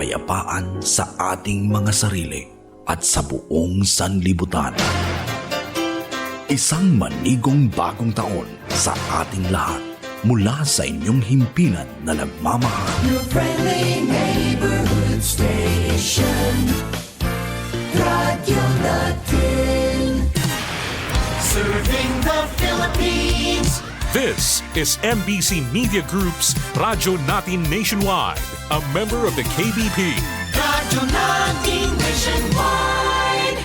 kapayapaan sa ating mga sarili at sa buong sanlibutan. Isang manigong bagong taon sa ating lahat mula sa inyong himpilan na nagmamahal. Your friendly neighborhood station, Radio Natin. Serving the Philippines. This is MBC Media Group's Radyo Natin Nationwide, a member of the KBP. Radio Natin Nationwide.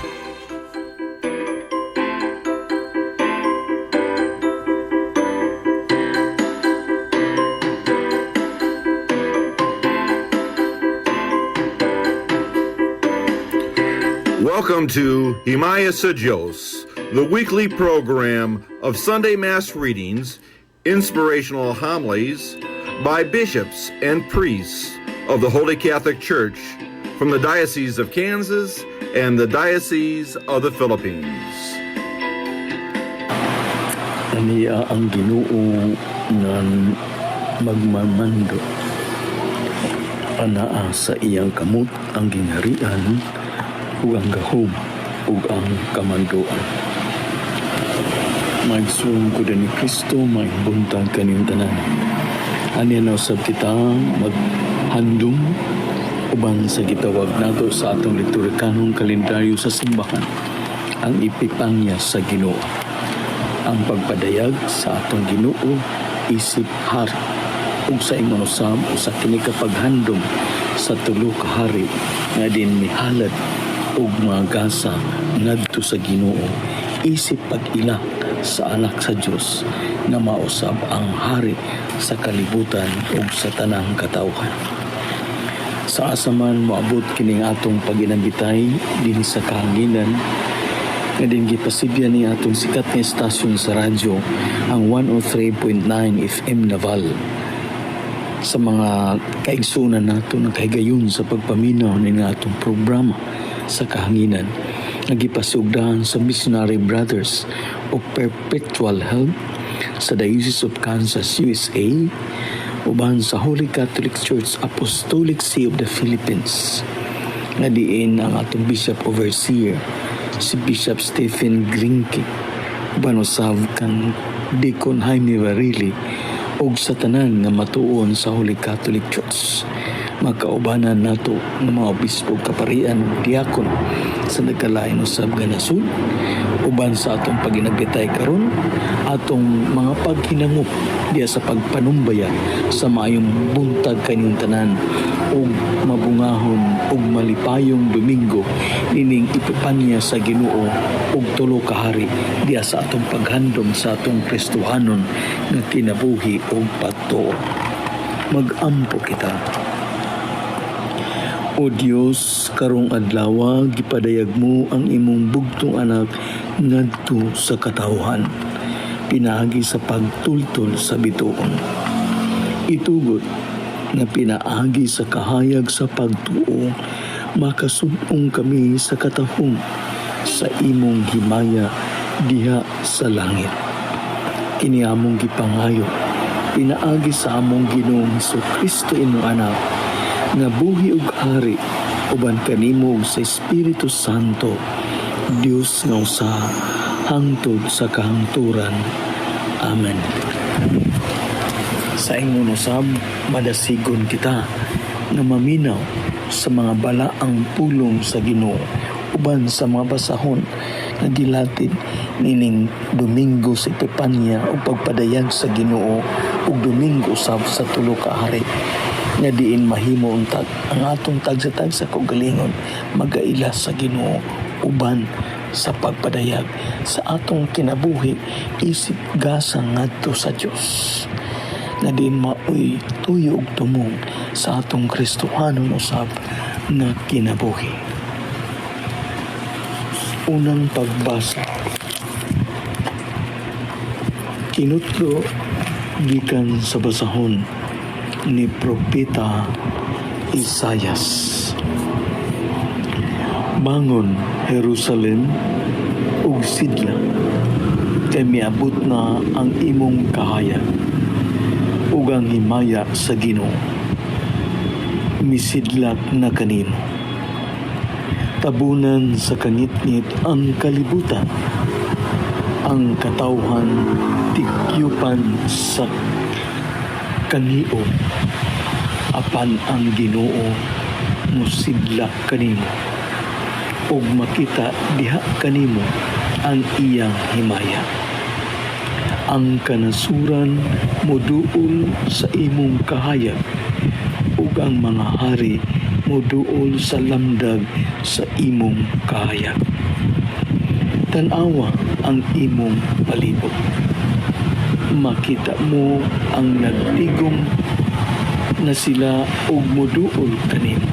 Welcome to Himaya sa Diyos, the weekly program of Sunday Mass readings, inspirational homilies by bishops and priests of the Holy Catholic Church from the Diocese of Kansas and the Diocese of the Philippines. Aniya ang Ginoo nga magmamando, anaa sa iyang kamot ang gingharian ug ang gahom ug ang kamandoan. Maigsoon ko din ni Kristo, maigbuntag kaniyong tanan. Aniya na usab kita maghandom uban sa gitawag nato sa atong liturhikanong kalendaryo sa simbahan, ang Epipanya sa Ginoo. Ang pagpadayag sa atong Ginoo isip hari ug sa imong usab usa kini ka paghandom sa tulo ka hari nga din mihalad ug mga gasa ngadto sa Ginoo isip pag-ila sa anak sa Dios na mausab ang hari sa kalibutan ug sa tanang katawhan. Sa asaman moabot kining atong paginambitay dinhi sa kahanginan nga din gipasidya ni atong sikat nga estasyon sa radyo, ang 103.9 FM Naval. Sa mga kaigsunan nato ng kahigayon sa pagpaminaw ni nga atong programa sa kahanginan, nagipasugdahan sa Missionary Brothers of Perpetual Help sa Diocese of Kansas, USA, uban sa Holy Catholic Church Apostolic See of the Philippines. Nga diin ang atong Bishop Overseer, si Bishop Stephen Grinke, uban usab kang Deacon Jaime Varili, ug sa tanan nga matuon sa Holy Catholic Church. Magkaubanan nato ng mga obispo, kaparian, diakon sa nagkalain usab nga nasud, uban sa atong paginagbitay karon, atong mga paghinangop diya sa pagpanumbayan sa maayong buntag kanilang tanan ug mabungahon ug malipayong Domingo nining Epipanya sa Ginoo ug tulo ka hari diya sa atong paghandom sa atong Kristohanon nga kinabuhi ug pagtuo. Magampo kita. O Dios, karong adlaw gipadayag mo ang imong bugtong anak ngadto sa katawhan, pinaagi sa pagtultol sa bituon. Itugot na pinaagi sa kahayag sa pagtuo, makasudong kami sa katahong sa imong himaya diha sa langit. Kini among gipangayo, pinaagi sa among Ginoong Kristo imong anak, nga buhi ug hari uban kanimo sa Espiritu Santo, Dios nga usa hangtod sa kahangturan. Amen. Sa imong usab madasigon kita nga maminaw sa mga balaang pulong sa Ginoo uban sa mga basahon nga gilatid nining Domingo sa Epipanya o pagpadayag sa Ginoo ug Domingo usab sa tulo ka hari, nga diin mahimo untag ang atong tagsa-tag sa kaugalingon magaila sa Ginoo uban sa pagpadayag sa atong kinabuhi isip gasa ngadto sa Dios, nga diin maoy tuyo ug tumong sa atong Kristohanon usab nga kinabuhi. Unang pagbasa. Kinutlo gikan sa basahon ni Propeta Isayas. Bangon, Jerusalem, ug sidla, kay miabot na ang imong kahayag ug ang himaya sa Ginoo. misidlak na kanimo. Tabunan sa kangit-ngit ang kalibutan, ang katawhan tigyupan sa kanio, apan ang Ginoo musidlak kanimo, ug makita diha kanimo ang iyang himaya. Ang kanasuran moduol sa imong kahayag, ug ang mga hari moduol sa lamdag sa imong kahayag. Tanawa ang imong palibot. Makita mo ang nagtigom na sila ug moduol kanimo.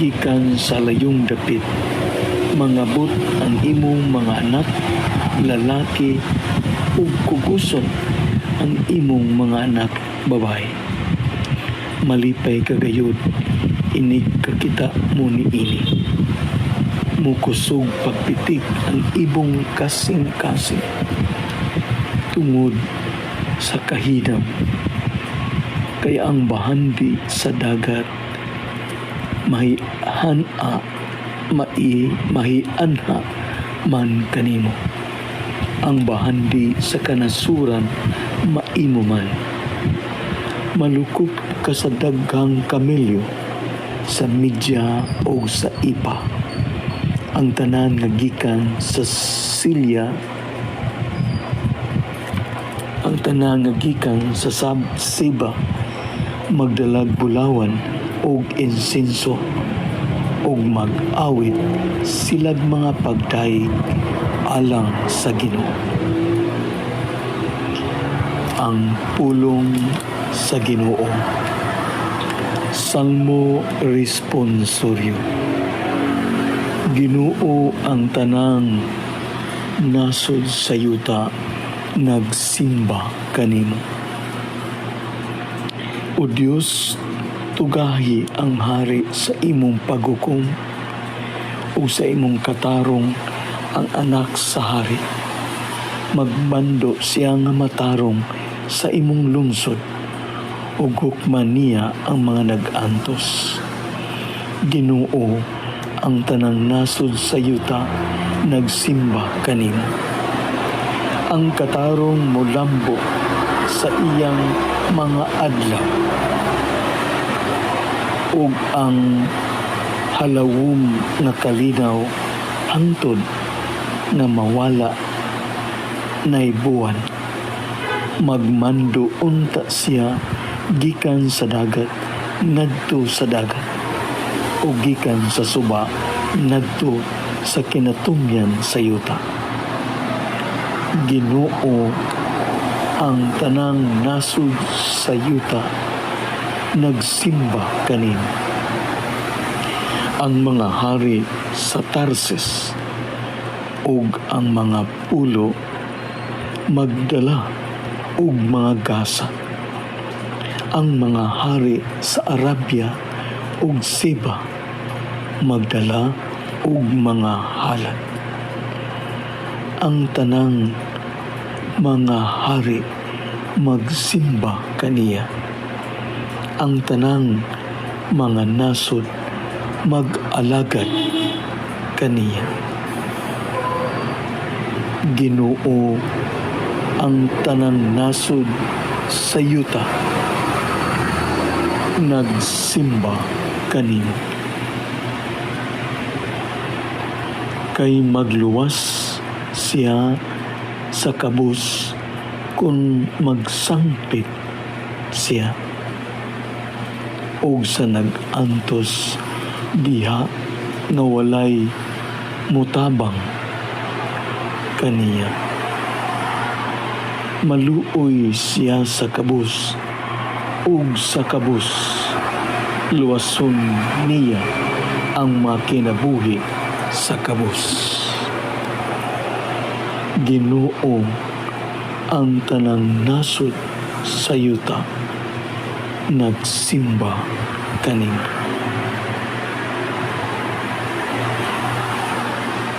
Gikan sa layong dapit, mangabot ang imong mga anak, lalaki, ug kuguson ang imong mga anak, babae. Malipay kagayod, inig kakita mo ni ini. Mukusog pagpitik ang ibong kasing-kasing tungod sa kahidam. Kaya ang bahandi sa dagat mahianha man kanimo. Ang bahandi sa kanasuran maimo man. Malukop ka sa daghang kamelyo, sa midya o sa ipa. Ang tanan nga gikan sa silya, ang tanan nga gikan sa siba, magdalag bulawan og insenso, og mag-awit silag mga pagdaig alang sa Ginoo. Ang pulong sa Ginoo. Salmo responsorio. Ginoo ang tanang nasod sa yuta, nagsimba kanimo. O Diyos, tugahi ang hari sa imong paghukom, o sa imong katarong ang anak sa hari. Magbando siya nga matarong sa imong lungsod, ug hukman niya ang mga nag-antos. Ginoo, ang tanang nasod sa yuta, nagsimba kanimo. Ang katarong molambo sa iyang mga adlaw, ug ang halawom nga kalinaw hangtod nga mawala nay buwan. Magmando unta siya gikan sa dagat ngadto sa dagat, o gikan sa suba ngadto sa kinatumyan sa yuta. Ginoo, ang tanang nasud sa yuta, nagsimba kanimo. Ang mga hari sa Tarsis ug ang mga pulo magdala ug mga gasa. Ang mga hari sa Arabia ug Siba magdala ug mga halad. Ang tanang mga hari magsimba kaniya. Ang tanang mga nasod mag-alagad kaniya. Ginoo, ang tanang nasod sa yuta, nagsimba kanimo. Kay magluwas siya sa kabus kung magsangpit siya, og sa nag-antos diha na walay mutabang kaniya. Maluoy siya sa kabus, ug sa kabus luwason niya ang makinabuhi sa kabus. Ginoo, ang tanang nasod sa yuta, nagsimba kanimo.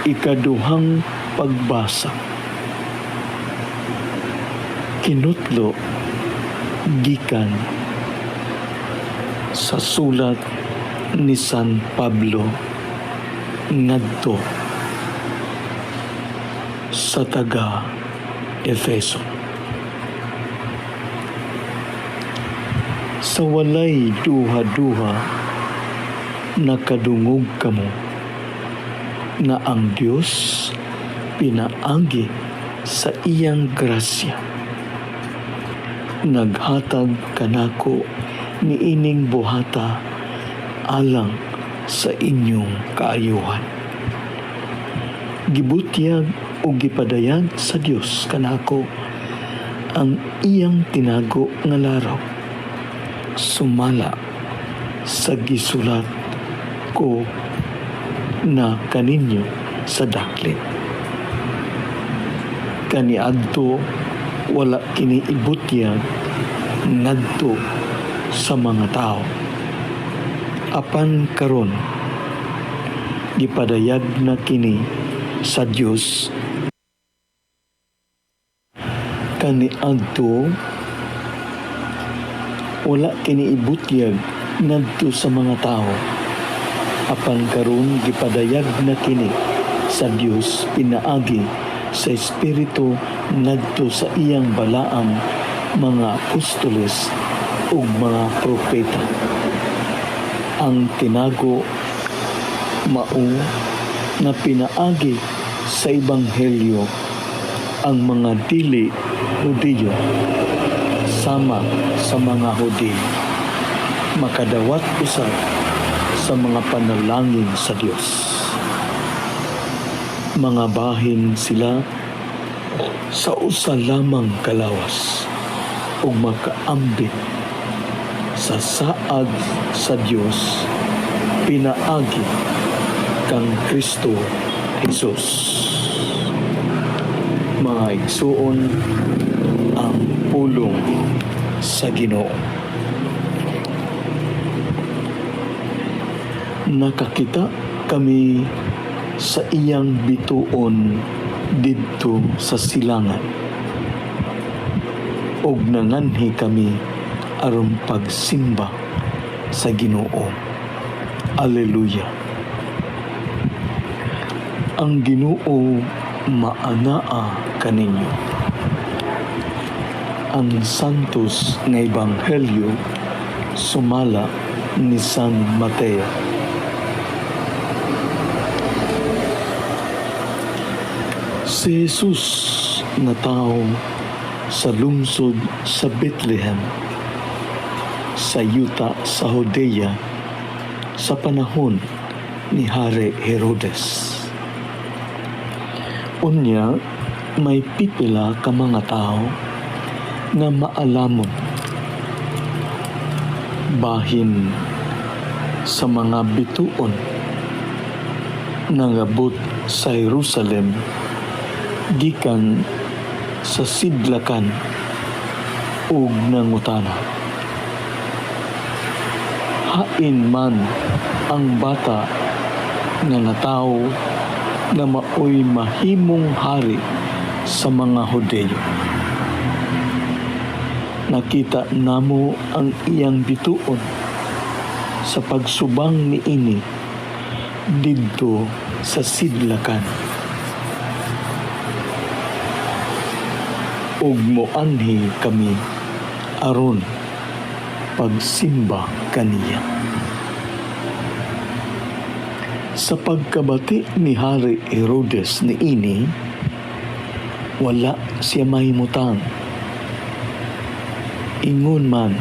Ikaduhang pagbasa. Kinutlo gikan sa sulat ni San Pablo ngadto sa taga Efeso. Sa walay duha-duha nakadungog kamo na ang Dios pinaagi sa iyang grasya. Naghatag kanako niining buhata alang sa inyong kaayuhan. Gibutyag o gipadayag sa Dios kanako ang iyang tinago nga laraw. Sumala sa gisulat ko na kaninyo sa daklit. Kaniadto wala kini ibutyag ngadto sa mga tao. Apan karon gipadayag na kini sa Dios. Kaniadto wala kini ibutyag ngadto sa mga tao. Apan karon gipadayag na kini sa Dios pinaagi sa Espiritu ngadto sa iyang balaang mga apostoles ug mga propeta. Ang tinago mao na pinaagi sa Ebanghelyo ang mga dili Hudiyo sama sa mga Hudiyo makadawat usab sa mga panalangin sa Dios. Mga bahin sila sa usa lamang kalawas ug makaambit sa saad sa Dios pinaagi kang Kristo Jesus. Mga igsuon, ang pulong sa Ginoo. Nakakita kami sa iyang bituon didto sa silangan. Og nanganhi kami aron pagsimba sa Ginoo. Alleluia. Ang Ginoo maanaa kaninyo. Ang santos nga Ebanghelyo sumala ni San Mateo. Si Jesus na tao sa lungsod sa Bethlehem, sa yuta sa Judea, sa panahon ni Hari Herodes. Unya, may pipila ka mga tao nga maalamon bahin sa mga bituon nangabot sa Jerusalem gikan sa sidlakan ug nangutana. Hain man ang bata nga natawo na maoy mahimong hari sa mga Hudeyo. Nakita namo ang iyang bituon sa pagsubang niini didto sa sidlakan. Ug moanhi kami aron pagsimba kaniya. Sa pagkabati ni Hari Herodes niini, wala siya mahimutang. Ingon man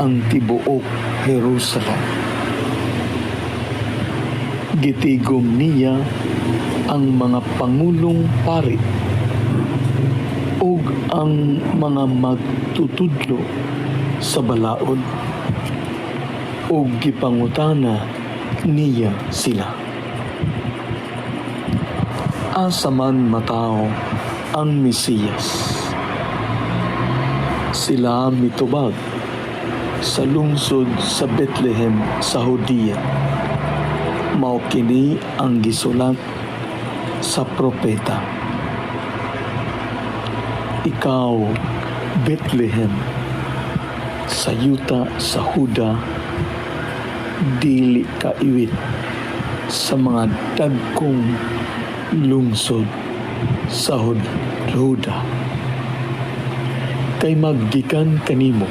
ang tibuok Jerusalem. Gitigom niya ang mga pangulong pari ug ang mga magtutudlo sa balaod ug gipangutana niya sila. Asa man matao ang Mesiyas? Sila mitubag sa lungsod sa Bethlehem sa Judea. Mao kini ang gisulat sa propeta. Ikaw, Bethlehem, sa yuta sa Huda, dili kaiwit sa mga dagkong lungsod sa Huda. Kay maggikan kanimo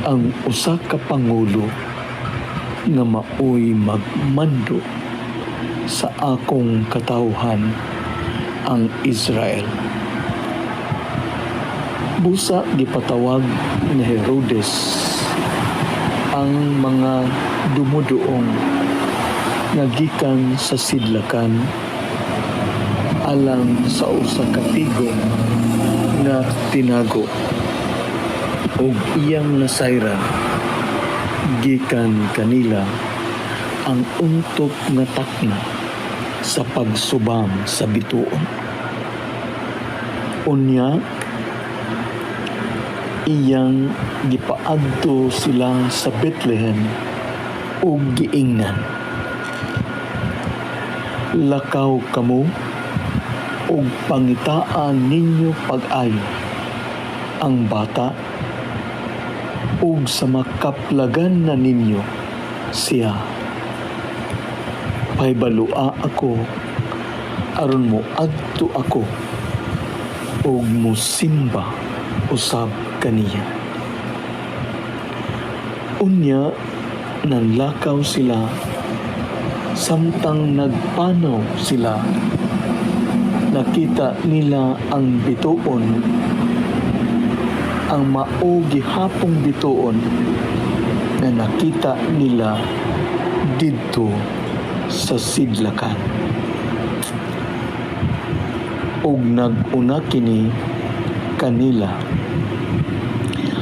ang usa ka pangulo nga maoy magmando sa akong katawhan, ang Israel. Busa gipatawag ni Herodes ang mga dumuduong nga gikan sa sidlakan alang sa usa ka tigong nga tinago ug iyang nasayran gikan kanila ang untok nga takna sa pagsubam sa bituon. Unya, iyang gipaadto sila sa Bethlehem ug giingnan. Lakaw kamo ug pangitaan ninyo pag-ayo ang bata ug sa makaplagan na ninyo siya. Paybalua ako aron mo adto ako ug musimba usab kaniya. Unya nanlakaw sila samtang nagpanaw sila. Nakita nila ang bituon, ang maogi hapong bituon na nakita nila didto sa sidlakan. Ug nag-una kini kanila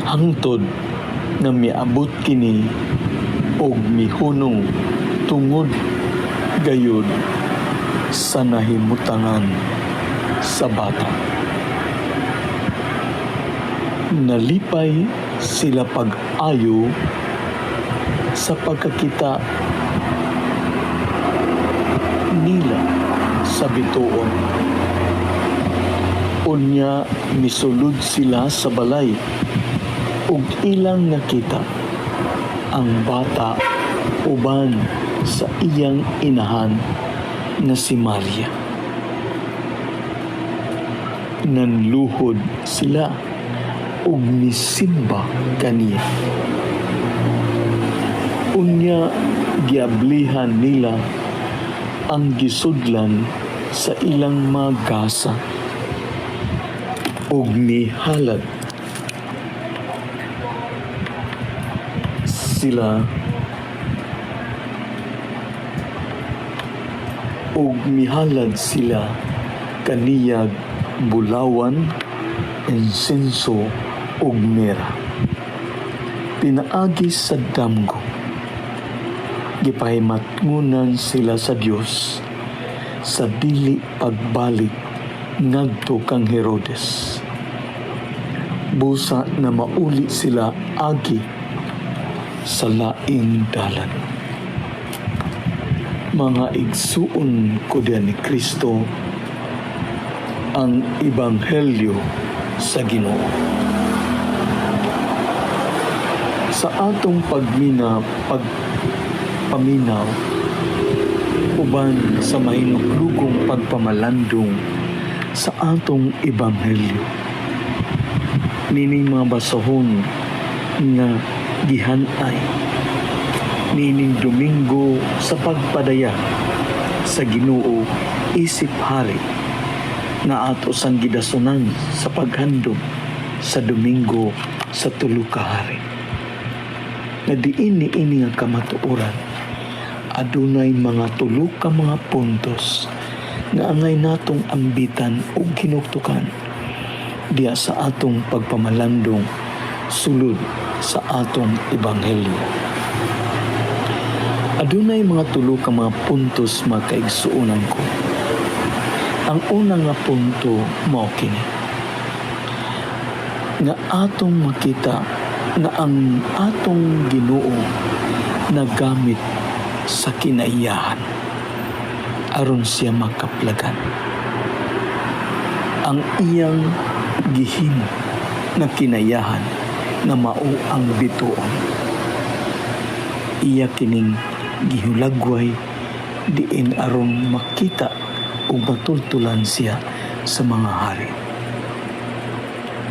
hangtod na miabot kini og mihunong tungod gayud sa nahimutangan sa bata. Nalipay sila pag-ayo sa pagkakita nila sa bituon. Unya misulod sila sa balay ug ilang nakita ang bata uban sa iyang inahan na si Maria. Nanluhod sila ug misimba kaniya. Unya giablihan nila ang gisudlan sa ilang magasa ug mihalad sila kaniyag bulawan, insenso ug mira. Pinaagi sa damgo gipahimatngunan sila sa Dios sa dili pagbalik ngadto kang Herodes. Busa na mauli sila agi sa laing dalan. Mga igsuon ko diyan ni Kristo, ang Ebanghelyo sa Ginoo. Sa atong paminaw uban sa mahinuklugong pagpamalandong sa atong Ebanghelyo. Nining mga basahon nga gihanay nining Domingo sa pagpadaya sa Ginoo isip hari nga ato sang gidasunan sa paghandom sa Domingo sa tulo ka hari. Na diin ni ini nga kamatuoran adunay mga tulo ka mga puntos nga angay natong ambitan o kinuktukan diya sa atong pagpamalandong sulod sa atong Ebanghelyo. Adunay mga tulo ka mga puntos makaigsuunan ko. Ang unang nga punto mao kini nga atong makita na ang atong Ginoo nagamit sa kinaiyahan aron siya makaplagan. Ang iyang gihimo na kinayahan na mao ang bituon. iya kining gihulagway diin aron makita o matultulan siya sa mga hari.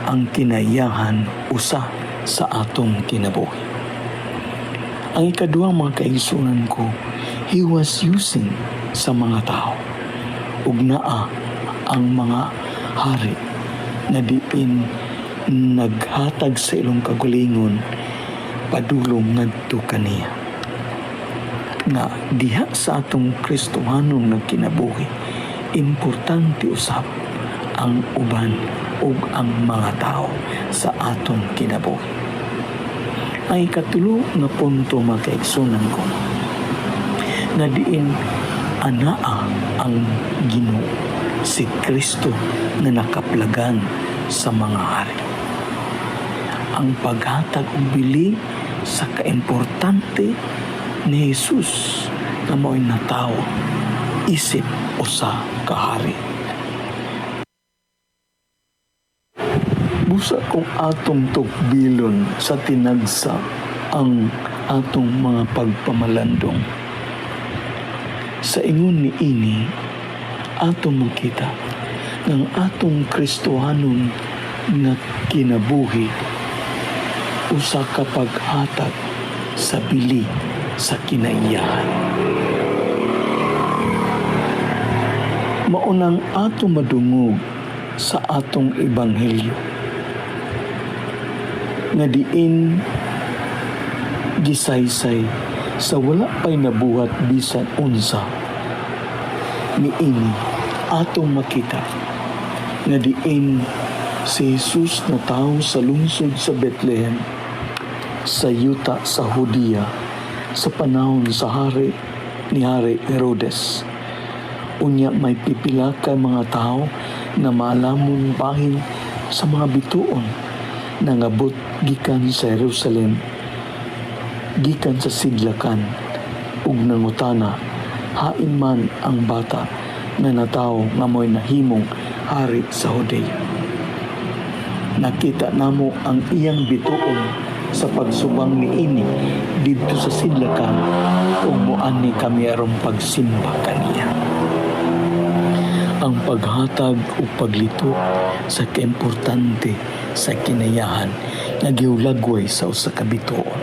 Ang kinaiyahan usa sa atong kinabuhi. Ang ikaduhang mga kaigsunan ko, he was using sa mga tao. Ug naa ang mga hari na diin naghatag sa ilong kagulingon padulong ngadto kaniya. Nga diha sa atong Kristohanong nagkinabuhi, importante usab ang uban ug ang mga tao sa atong kinabuhi. Ang ikatulo nga punto makaigsunan ko, na diin anaa ang Ginoo, si Kristo na nakaplagan sa mga hari. Ang paghatag og bili sa kaimportante ni Jesus na mo'y natawo isip usa ka hari. Busa kung atong tukbilon sa tinagsa ang atong mga pagpamalandong. Sa ingon ni ini, atong makita ng atong Kristohanon na kinabuhi usa ka paghatag sa bili sa kinaiyahan. Maunang atong madungog sa atong ebanghelyo nga diin gisaysay sa wala pa'y nabuhat bisan unsa. Niini atong makita nga diin si Jesus na tao sa lungsod sa Bethlehem, sa yuta sa Hudiya, sa panahon sa hari ni Hari Herodes. Unya may pipila ka mga tao na maalamon bahin sa mga bituon nangabot gikan sa Jerusalem, gikan sa sidlakan, ug nangutana hain man ang bata na natawo nga mo'y nahimong hari sa Hudiya. Nakita namo ang iyang bituon sa pagsubang ni ini dito sa sidlakan ug moani kami aron pagsimba kaniya. Ang paghatag o paglito sa kaimportante sa kinayahan nga giulagway sa usa ka bituon.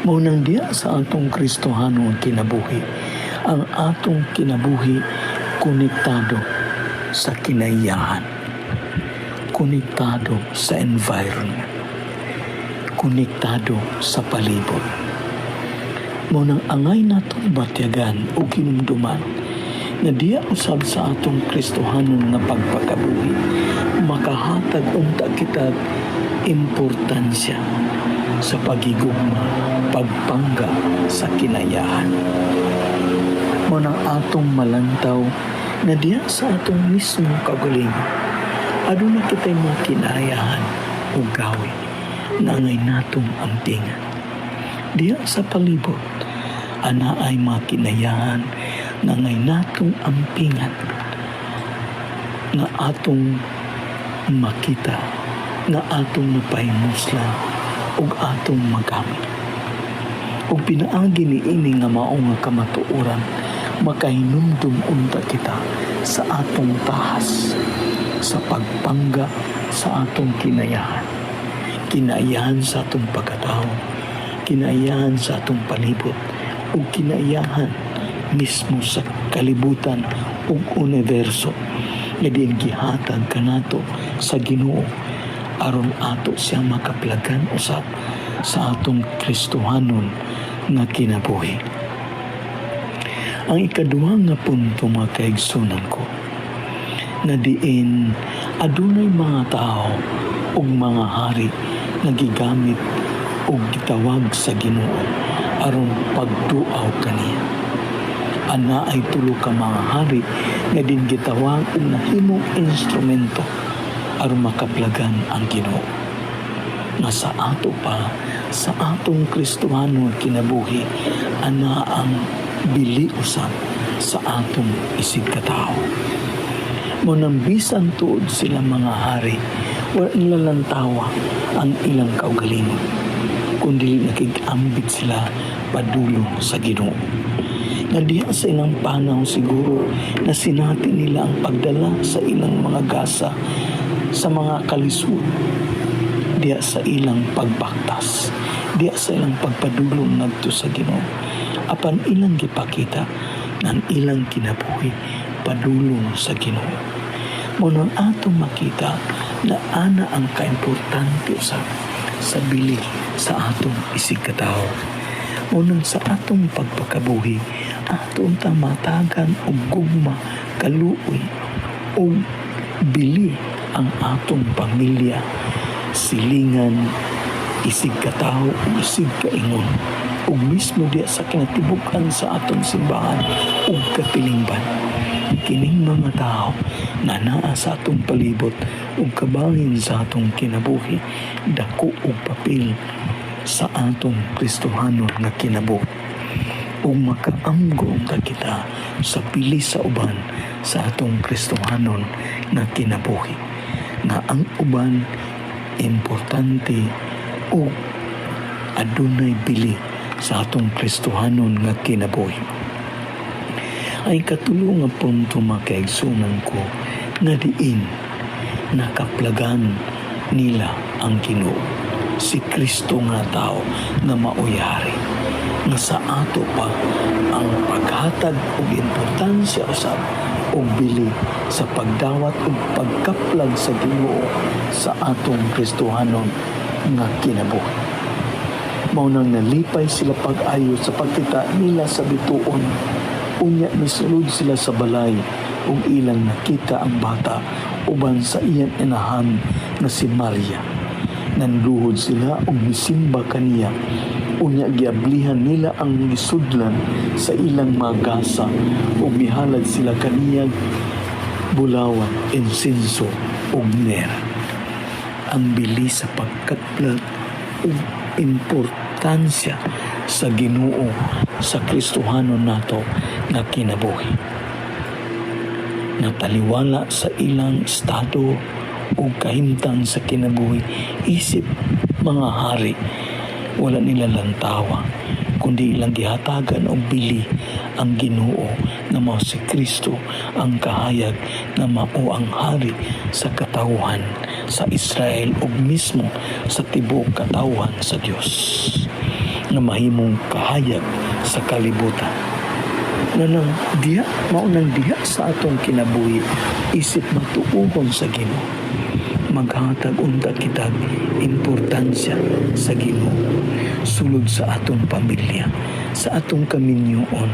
Mao nang diya sa atong Kristohanong kinabuhi, ang atong kinabuhi konektado sa kinayahan, konektado sa environment, konektado sa palibot. Mao nang angay natong batyagan o kinumduman na diya usab sa atong Kristohanon nga pagpakabuhi makahatag unta kita importansya sa pagigugma, pagpangga sa kinayahan. Mao nang atong malantaw na diya sa atong mismong kagalingon aduna kitay mga kinayahan o gawin na ngay natong ampingan. Diya sa palibot ana ay mga kinayahan na ngay natong ampingan na atong makita, na atong napahimuslan ug atong magamit. Ug pinaagi ni ini nga mao nga kamatuoran makahinumdum unta kita sa atong tahas sa pagpangga sa atong kinayahan. Kinayahan sa atong pagkatao, kinayahan sa atong palibot, ug kinayahan mismo sa kalibutan ug universo nga diin gihatag kanato sa Ginoo aron ato siya makaplagan usab sa atong Kristohanon nga kinabuhi. Ang ikaduha nga punto mga kaigsunan ko, na diin adunay mga tao ug mga hari nga gigamit ug gitawag sa Ginoo aron pagduaw kaniya. Ana ay tulo ka mga hari nga din gitawag ug nahimong instrumento aron makaplagan ang Ginoo. Nga sa ato pa, sa atong Kristohanon kinabuhi, ana ang bili usab sa atong isig katao. Mo nang bisan tuod sila mga hari, wala nilalantawa ang ilang kaugalingon. kundi nakig-ambit sila padulong sa Ginoo. Nga diha sa ilang panahon siguro na sinati nila ang pagdala sa ilang mga gasa sa mga kalisod, diha sa ilang pagbaktas, diha sa ilang pagpadulong ngadto sa Ginoo. Apan ilang gipakita ng ilang kinabuhi padulong sa Ginoo. Munang atong makita na ana ang kaimportante sa bili sa atong isig katao. Unang sa atong pagpakabuhi, atong tamatagan og gugma, kaluoy o bili ang atong pamilya, silingan, isig katao o isig kaingon, o mismo diya sa kinatibukan sa atong simbahan o kapilingban. Kining mga tao na naa sa atong palibot o kabahin sa atong kinabuhi, dako o papel sa atong Kristohanon nga kinabuhi. O makaamgong ka kita sa pili sa uban sa atong Kristohanon nga kinabuhi. Nga ang uban importante o adunay bili sa atong Kristohanon nga kinabuhi. Ay katulong nga punto makaigsunan ko nga diin nakaplagan nila ang Ginoo, si Kristo nga tao nga mauyari, nga sa ato pa ang paghatag og importansya usab og bili sa pagdawat ug pagkaplag sa Ginoo sa atong Kristohanon nga kinabuhi. Mao nang nalipay sila pag-ayo sa pagkita nila sa bituon. Unya misulod sila sa balay ug ilang nakita ang bata uban sa iyang inahan nga si Maria. Nanduhod sila ug misimba kaniya. Unya giablihan nila ang gisudlan sa ilang magasa ug mihalad sila kaniya bulawan, insenso ug myrrh. Ang bili sa pagkatlag ug importansya sa Ginoo sa Kristohanon nato nga kinabuhi. Nataliwala sa ilang estado o kahimtang sa kinabuhi, isip mga hari, wala nila lantawa, kundi ilang gihatagan o bili ang Ginoo na mao si Kristo ang kahayag na mao ang hari sa katawhan sa Israel o mismo sa tibuok katawhan sa Dios, na mahimong kahayag sa kalibutan. Na nang diha, maunang diha sa atong kinabuhi, isip matuuhon sa Ginoo. Maghatag unta kitag importansya sa Ginoo, sulod sa atong pamilya, sa atong kaminyoon,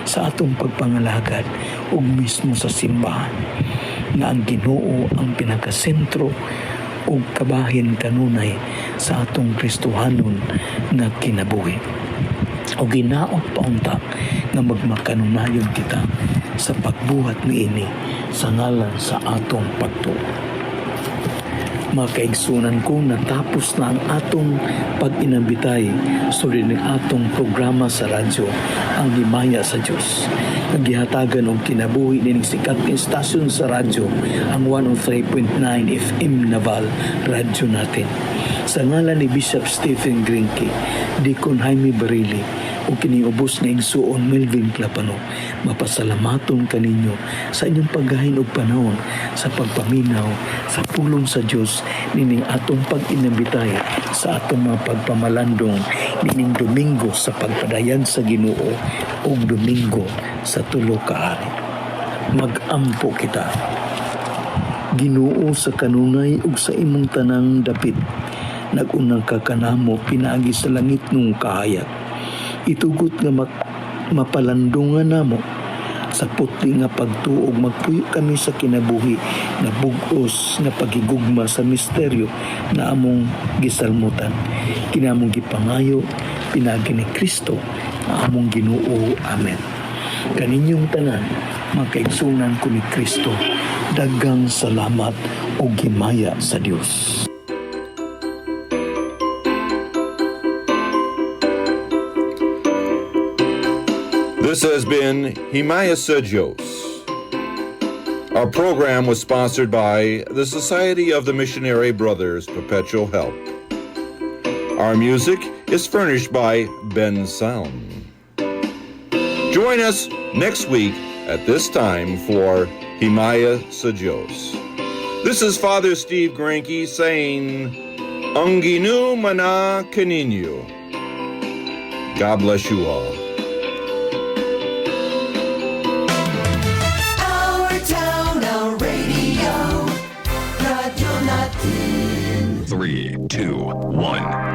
sa atong pagpangalagad, ug mismo sa simbahan. Nga ang Ginoo ang pinakasentro ug kabahin kanunay sa atong Kristohanon nga kinabuhi. O ginaot paunta nga magmakanunayon kita sa pagbuhat niini sa ngalan sa atong pagtuo. Makaigsunan ko natapos na ang atong pag-inambitay sulod ng atong programa sa radyo, ang Himaya sa Diyos. Nagihatagan og kinabuhi din sikat ng istasyon sa radyo, ang 103.9 FM Naval radyo natin. Sa ngalan ni Bishop Stephen Grinke, Deacon Jaime Barili, o kiniubos na igsuon Melvin Clapano, mapasalamaton kaninyo sa inyong paggahin og panahon sa pagpaminaw sa pulong sa Dios nining atong pag-inambitay sa atong mga pagpamalandong nining Domingo sa pagpadayag sa Ginoo ug Domingo sa tulo ka ari. Mag-ampo kita. Ginoo sa kanunay ug sa imong tanang dapit, nag-unang kakanamo pinaagi sa langit nung kahayag. Itugot nga mapalandungan namo sa puti nga pagtuog, magpuyo kami sa kinabuhi na bugos nga pagigugma sa misteryo na among gisalmutan, kinamong gipangayo pinagi ni Kristo na among Ginoo. Amen. Kaninyong tanan, makaigsunan ko ni Kristo, daghang salamat o himaya sa Dios. This has been Himaya sa Diyos. Our program was sponsored by the Society of the Missionary Brothers Perpetual Help. Our music is furnished by Ben Sound. Join us next week at this time for Himaya sa Diyos. This is Father Steve Granke saying, Ang Ginu Mana Kaninyo. God bless you all. Our town, our radio. Radyo Natin. 3, 2, 1.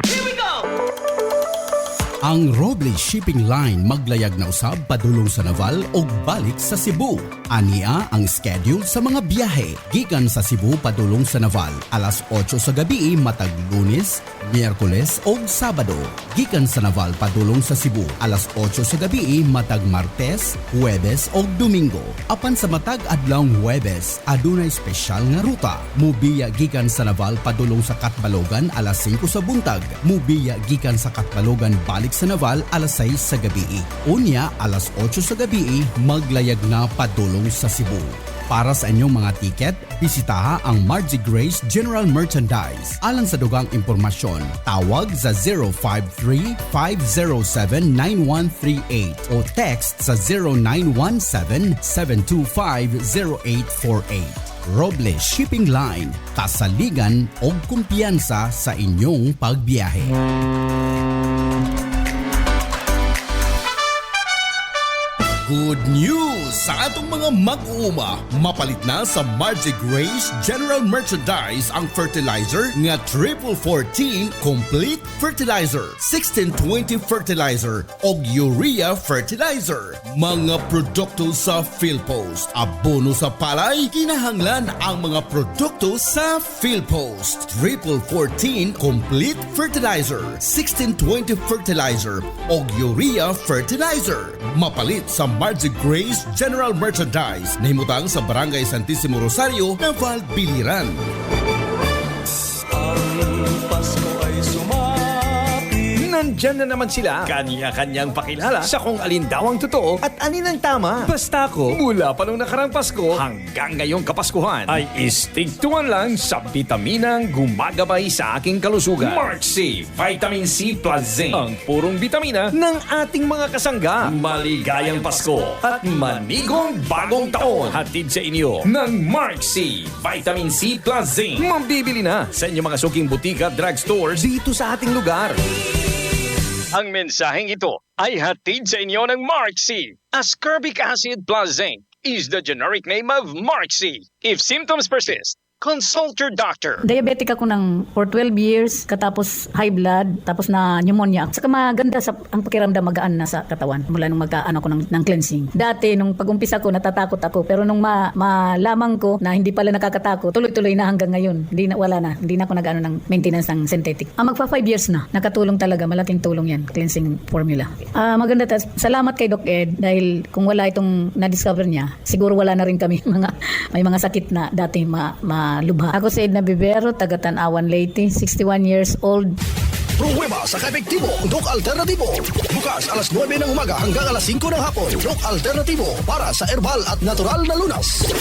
Ang Robles Shipping Line maglayag na usab padulong sa Naval ug balik sa Cebu. Ania ang schedule sa mga biyahe gikan sa Cebu padulong sa Naval alas 8 sa gabi matag Lunes, Miyerkules ug Sabado. Gikan sa Naval padulong sa Cebu alas 8 sa gabi matag Martes, Huwebes ug Domingo. Apan sa matag adlawng Huwebes adunay espesyal nga ruta. Mubiya gikan sa Naval padulong sa Katbalogan alas 5 sa buntag. Mubiya gikan sa Katbalogan balik sa Naval alas 6 sa gabi. Unya alas 8 sa gabi maglayag na padulong sa Cebu. Para sa inyong mga tiket, bisitaha ang Margie Grace General Merchandise. Alang sa dugang impormasyon, tawag sa 053-507-9138 o text sa 0917-725-0848. Robles Shipping Line, kasaligan o kumpiyansa sa inyong pagbiyahe. Good news sa atong mga mag-uuma. Mapalit na sa Margie Grace General Merchandise ang fertilizer nga 414 Complete Fertilizer, 1620 Fertilizer o Urea Fertilizer. Mga produkto sa Philpost. Abono sa palay, kinahanglan ang mga produkto sa Philpost. 414 Complete Fertilizer, 1620 Fertilizer o Urea Fertilizer. Mapalit sa Margie Grace General Merchandise na himutang sa Barangay Santissimo Rosario, Naval, Biliran. Nandyan na naman sila, kanya-kanyang pakilala sa kung alin daw ang totoo at alin ang tama. Basta ako, mula pa nung nakarang Pasko hanggang ngayong Kapaskuhan, ay istigtuan lang sa bitaminang gumagabay sa aking kalusugan. Mark C. Vitamin C Plus Zinc. Ang purong bitamina ng ating mga kasangga. Maligayang Pasko at manigong bagong taon. Hatid sa inyo ng Mark C. Vitamin C Plus Zinc. Mabibili na sa inyong mga suking butika at drugstores dito sa ating lugar. Ang mensaheng ito ay hatid sa inyo ng Mark C. Ascorbic acid plus zinc is the generic name of Mark C. If symptoms persist, consult your doctor. Diabetic ako for 12 years, katapos high blood, tapos na pneumonia. Saka maganda ang pakiramdam, magaan na sa katawan mula nung magkaano ko ng cleansing. Dati, nung pag-umpisa ko, natatakot ako. Pero nung malamang ko na hindi pala nakakatakot, tuloy-tuloy na hanggang ngayon. Hindi na ako nag-ano ng maintenance ng synthetic. Magpa 5 years na. Nakatulong talaga. Malaking tulong yan. Cleansing formula. Maganda. Salamat kay Doc Ed dahil kung wala itong na-discover niya, siguro wala na rin kami may mga sakit na dati lubha. Ako si Edna Bibero, taga Tanawan, Leyte, 61 years old. Pruweba sa kaepektibo, Doc Alternativo. Bukas alas 9 ng umaga hanggang alas 5 ng hapon. Doc Alternativo para sa herbal at natural na lunas.